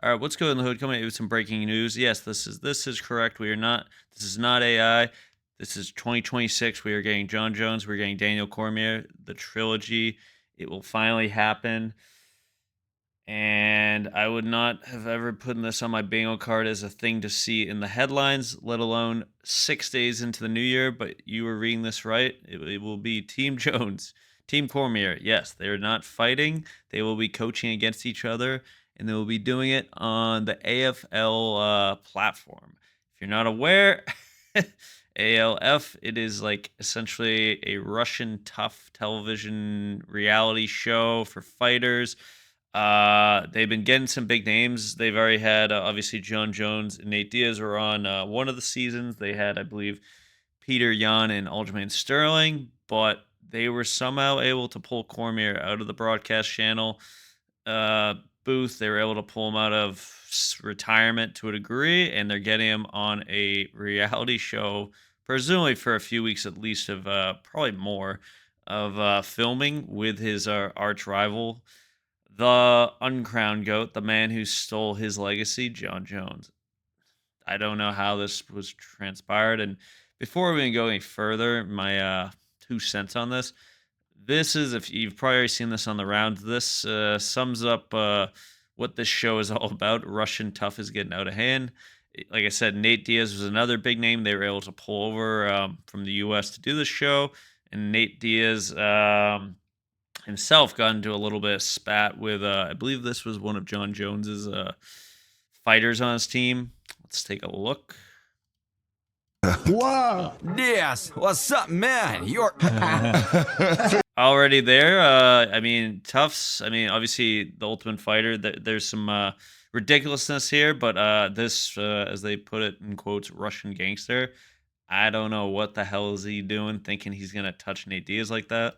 All right, what's good in the hood? Coming with some breaking news. Yes, this is correct. We are not. This is not AI. This is 2026. We are getting John Jones. We're getting Daniel Cormier. The trilogy. It will finally happen. And I would not have ever put this on my bingo card as a thing to see in the headlines, let alone 6 days into the new year. But you were reading this right. It will be Team Jones, Team Cormier. Yes, they are not fighting. They will be coaching against each other, and they will be doing it on the AFL platform. If you're not aware, ALF, it is like essentially a Russian tough television reality show for fighters. They've been getting some big names. They've already had obviously John Jones and Nate Diaz were on one of the seasons. They had, I believe, Peter Yan and Aljamain Sterling, but they were somehow able to pull Cormier out of the broadcast channel uh, booth. They were able to pull him out of retirement to a degree, and they're getting him on a reality show, presumably for a few weeks at least, of probably more of filming with his arch rival, the uncrowned goat, the man who stole his legacy, John Jones. I don't know how this was transpired. And before we go any further, my 2 cents on this. This is, if you've probably seen this on the rounds, this sums up what this show is all about. Russian tough is getting out of hand. Like I said, Nate Diaz was another big name. They were able to pull over from the U.S. to do this show. And Nate Diaz himself got into a little bit of spat with, I believe this was one of John Jones's fighters on his team. Let's take a look. Wow. Yes, what's up, man? You're Already there. I mean, Tufts. I mean, obviously, the Ultimate Fighter. There's some ridiculousness here, but this, as they put it in quotes, Russian gangster. I don't know what the hell is he doing, thinking he's gonna touch Nate Diaz like that.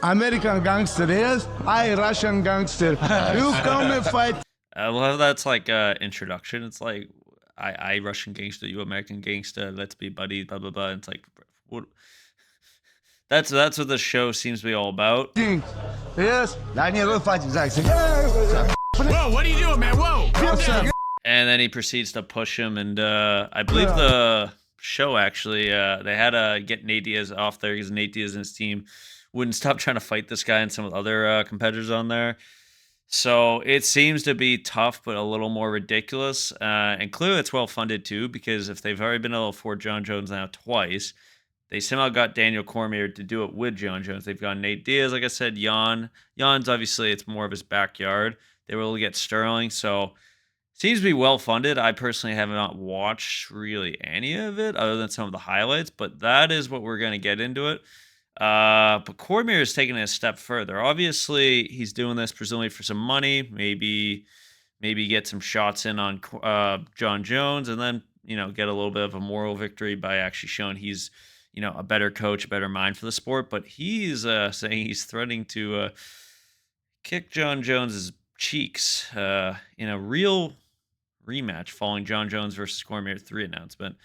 American gangster, yes? I Russian gangster. You come and fight. Well, that's like introduction. It's like I Russian gangster, you American gangster. Let's be buddies. Blah blah blah. It's like what? That's what the show seems to be all about. Yes? Whoa, Whoa, what are you doing, man? Whoa! And then he proceeds to push him, and I believe the show actually they had to get Nate Diaz off there because Nate Diaz and his team wouldn't stop trying to fight this guy and some of the other competitors on there. So it seems to be tough, but a little more ridiculous. And clearly it's well funded too, because if they've already been able to afford John Jones now twice, they somehow got Daniel Cormier to do it with John Jones. They've got Nate Diaz, like I said, Jan's obviously it's more of his backyard. They were able to get Sterling, so seems to be well funded. I personally have not watched really any of it other than some of the highlights, but that is what we're going to get into it. But Cormier is taking it a step further. Obviously, he's doing this presumably for some money, maybe get some shots in on John Jones, and then get a little bit of a moral victory by actually showing he's a better coach, a better mind for the sport. But he's saying he's threatening to kick John Jones's cheeks in a real rematch following John Jones versus Cormier 3 announcement.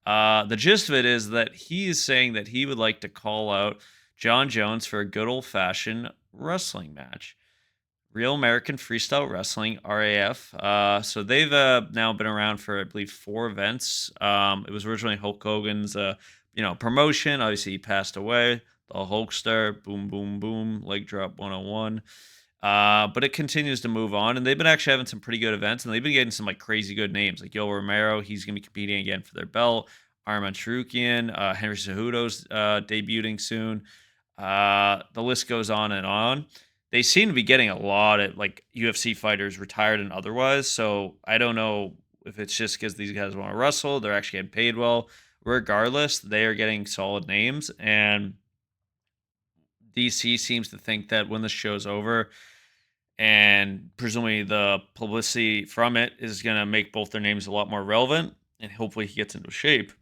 The gist of it is that he is saying that he would like to call out John Jones for a good old-fashioned wrestling match. Real American Freestyle Wrestling, RAF. So they've now been around for, I believe, 4 events. It was originally Hulk Hogan's promotion. Obviously, he passed away. The Hulkster, boom, boom, boom, leg drop 101. But it continues to move on, and they've been actually having some pretty good events, and they've been getting some crazy good names, like Yoel Romero. He's going to be competing again for their belt. Arman Tsarukyan, Henry Cejudo's debuting soon. The list goes on and on. They seem to be getting a lot of UFC fighters, retired and otherwise. So I don't know if it's just because these guys want to wrestle. They're actually getting paid well. Regardless, they are getting solid names, and DC seems to think that when the show's over, and presumably the publicity from it is going to make both their names a lot more relevant, and hopefully he gets into shape.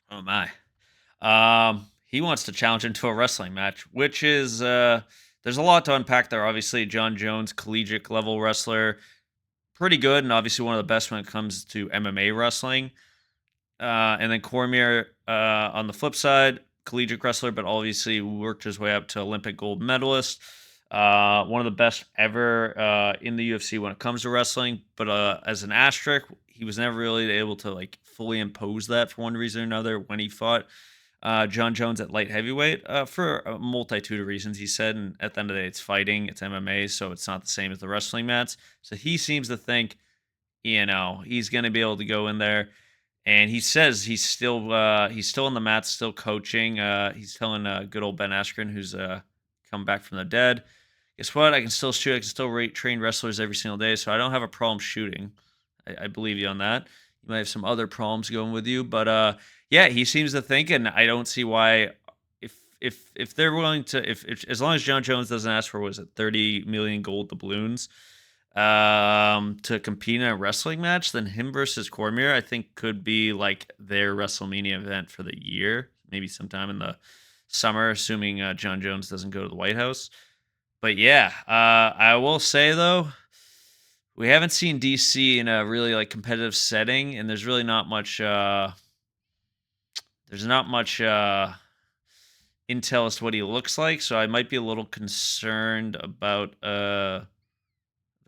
Oh my. He wants to challenge him to a wrestling match, which is, there's a lot to unpack there. Obviously, John Jones, collegiate level wrestler, pretty good, and obviously one of the best when it comes to MMA wrestling. And then Cormier, on the flip side, collegiate wrestler, but obviously worked his way up to Olympic gold medalist. One of the best ever in the UFC when it comes to wrestling. But as an asterisk, he was never really able to like fully impose that for one reason or another when he fought John Jones at light heavyweight for a multitude of reasons. He said, and at the end of the day, it's fighting, it's MMA, so it's not the same as the wrestling mats. So he seems to think, he's going to be able to go in there. And he says he's still on the mat, still coaching. He's telling good old Ben Askren, who's come back from the dead, guess what? I can still shoot. I can still train wrestlers every single day, so I don't have a problem shooting. I believe you on that. You might have some other problems going with you, but yeah, he seems to think, and I don't see why. If they're willing to, if as long as John Jones doesn't ask for, was it 30 million gold doubloons to compete in a wrestling match, then him versus Cormier, I think could be like their WrestleMania event for the year, maybe sometime in the summer, assuming John Jones doesn't go to the White House. But yeah, I will say though, we haven't seen DC in a really like competitive setting, and there's really not much. There's not much intel as to what he looks like, so I might be a little concerned about the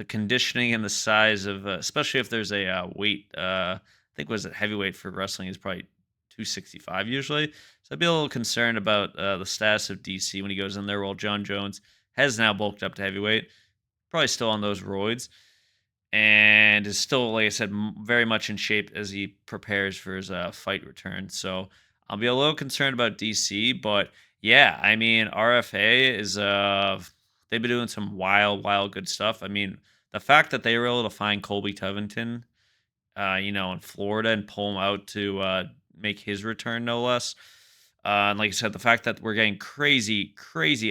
conditioning and the size of, especially if there's a weight. I think was it heavyweight for wrestling is probably 265 usually. So I'd be a little concerned about the status of DC when he goes in there. While John Jones has now bulked up to heavyweight, probably still on those roids, and is still, like I said, very much in shape as he prepares for his fight return. So I'll be a little concerned about DC, but yeah, I mean RFA is they've been doing some wild good stuff. I mean the fact that they were able to find Colby Covington, in Florida and pull him out to make his return, no less. And like I said, the fact that we're getting crazy,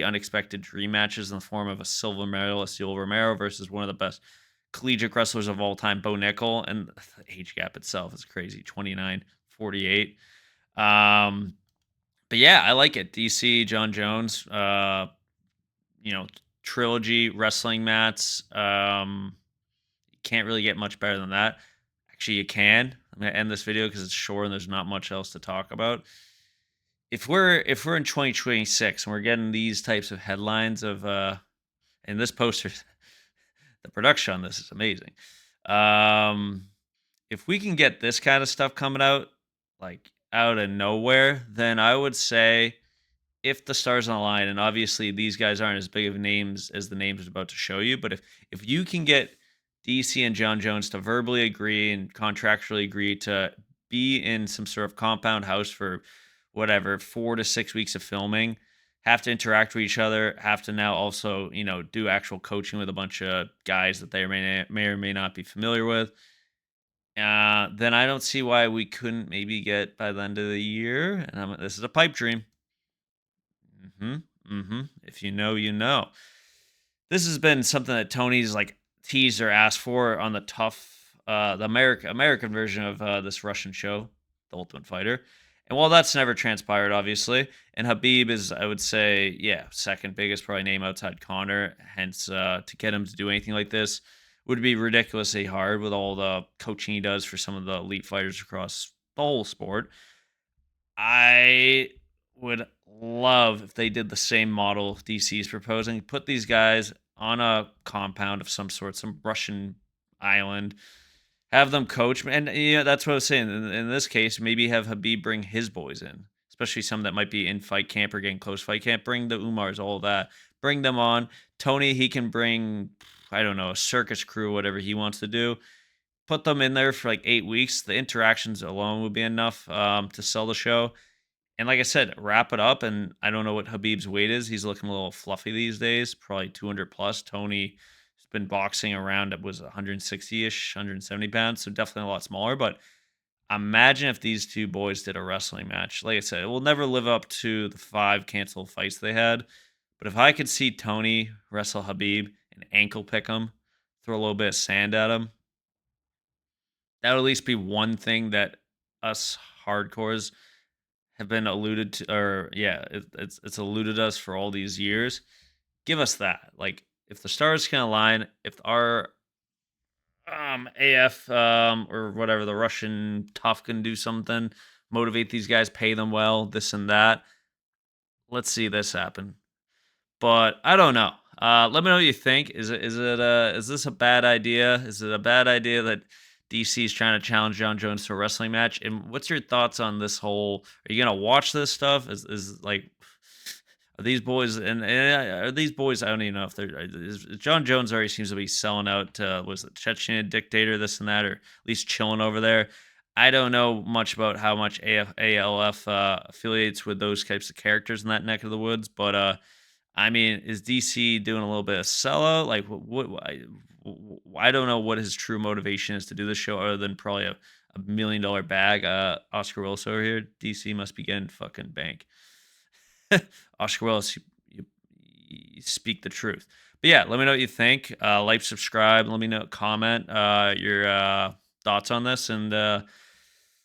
unexpected dream matches in the form of a silver medalist, Yoel Romero, versus one of the best collegiate wrestlers of all time, Bo Nickel, and the age gap itself is crazy, 29, 48. But yeah, I like it. DC, John Jones, trilogy wrestling mats. You can't really get much better than that. Actually, you can. I'm gonna end this video because it's short and there's not much else to talk about. If we're in 2026 and we're getting these types of headlines of and this poster, the production on this is amazing. If we can get this kind of stuff coming out, like out of nowhere, then I would say if the stars on the line, and obviously these guys aren't as big of names as the names are about to show you, but if you can get DC and John Jones to verbally agree and contractually agree to be in some sort of compound house for whatever 4 to 6 weeks of filming, have to interact with each other, have to now also do actual coaching with a bunch of guys that they may or may not be familiar with, then I don't see why we couldn't maybe get by the end of the year. And this is a pipe dream. If you know, you know. This has been something that Tony's like teased or asked for on the the American version of this Russian show, The Ultimate Fighter. And while that's never transpired, obviously, and Habib is, I would say, yeah, second biggest probably name outside Conor. Hence, to get him to do anything like this would be ridiculously hard with all the coaching he does for some of the elite fighters across the whole sport. I would love if they did the same model DC is proposing. Put these guys on a compound of some sort, some Russian island, have them coach. And that's what I was saying. In this case, maybe have Habib bring his boys in, especially some that might be in fight camp or getting close fight camp. Bring the Umars, all that. Bring them on. Tony, he can bring, I don't know, a circus crew, whatever he wants to do. Put them in there for like 8 weeks. The interactions alone would be enough to sell the show. And like I said, wrap it up. And I don't know what Habib's weight is. He's looking a little fluffy these days, probably 200 plus. Tony has been boxing around, it was 160-ish, 170 pounds. So definitely a lot smaller. But imagine if these two boys did a wrestling match. Like I said, it will never live up to the 5 canceled fights they had. But if I could see Tony wrestle Habib and ankle pick him, throw a little bit of sand at him, that would at least be one thing that us hardcores have been alluded to, or yeah, it's eluded us for all these years. Give us that. Like, if the stars can align, if our AF or whatever, the Russian tough can do something, motivate these guys, pay them well, this and that. Let's see this happen. But I don't know. Let me know what you think. Is this a bad idea? Is it a bad idea that DC is trying to challenge John Jones to a wrestling match? And what's your thoughts on this whole? Are you gonna watch this stuff? Is like are these boys are these boys? I don't even know if they're. John Jones already seems to be selling out. Was it Chechen dictator? This and that, or at least chilling over there. I don't know much about how much ALF affiliates with those types of characters in that neck of the woods, but I mean, is DC doing a little bit of sellout? Like, I don't know what his true motivation is to do this show, other than probably a $1 million bag. Oscar Willis over here, DC must be getting fucking bank. Oscar Willis, you speak the truth. But yeah, let me know what you think. Like, subscribe. Let me know, comment your thoughts on this, and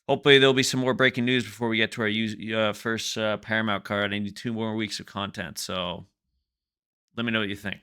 hopefully there'll be some more breaking news before we get to our first Paramount card. I need 2 more weeks of content, so let me know what you think.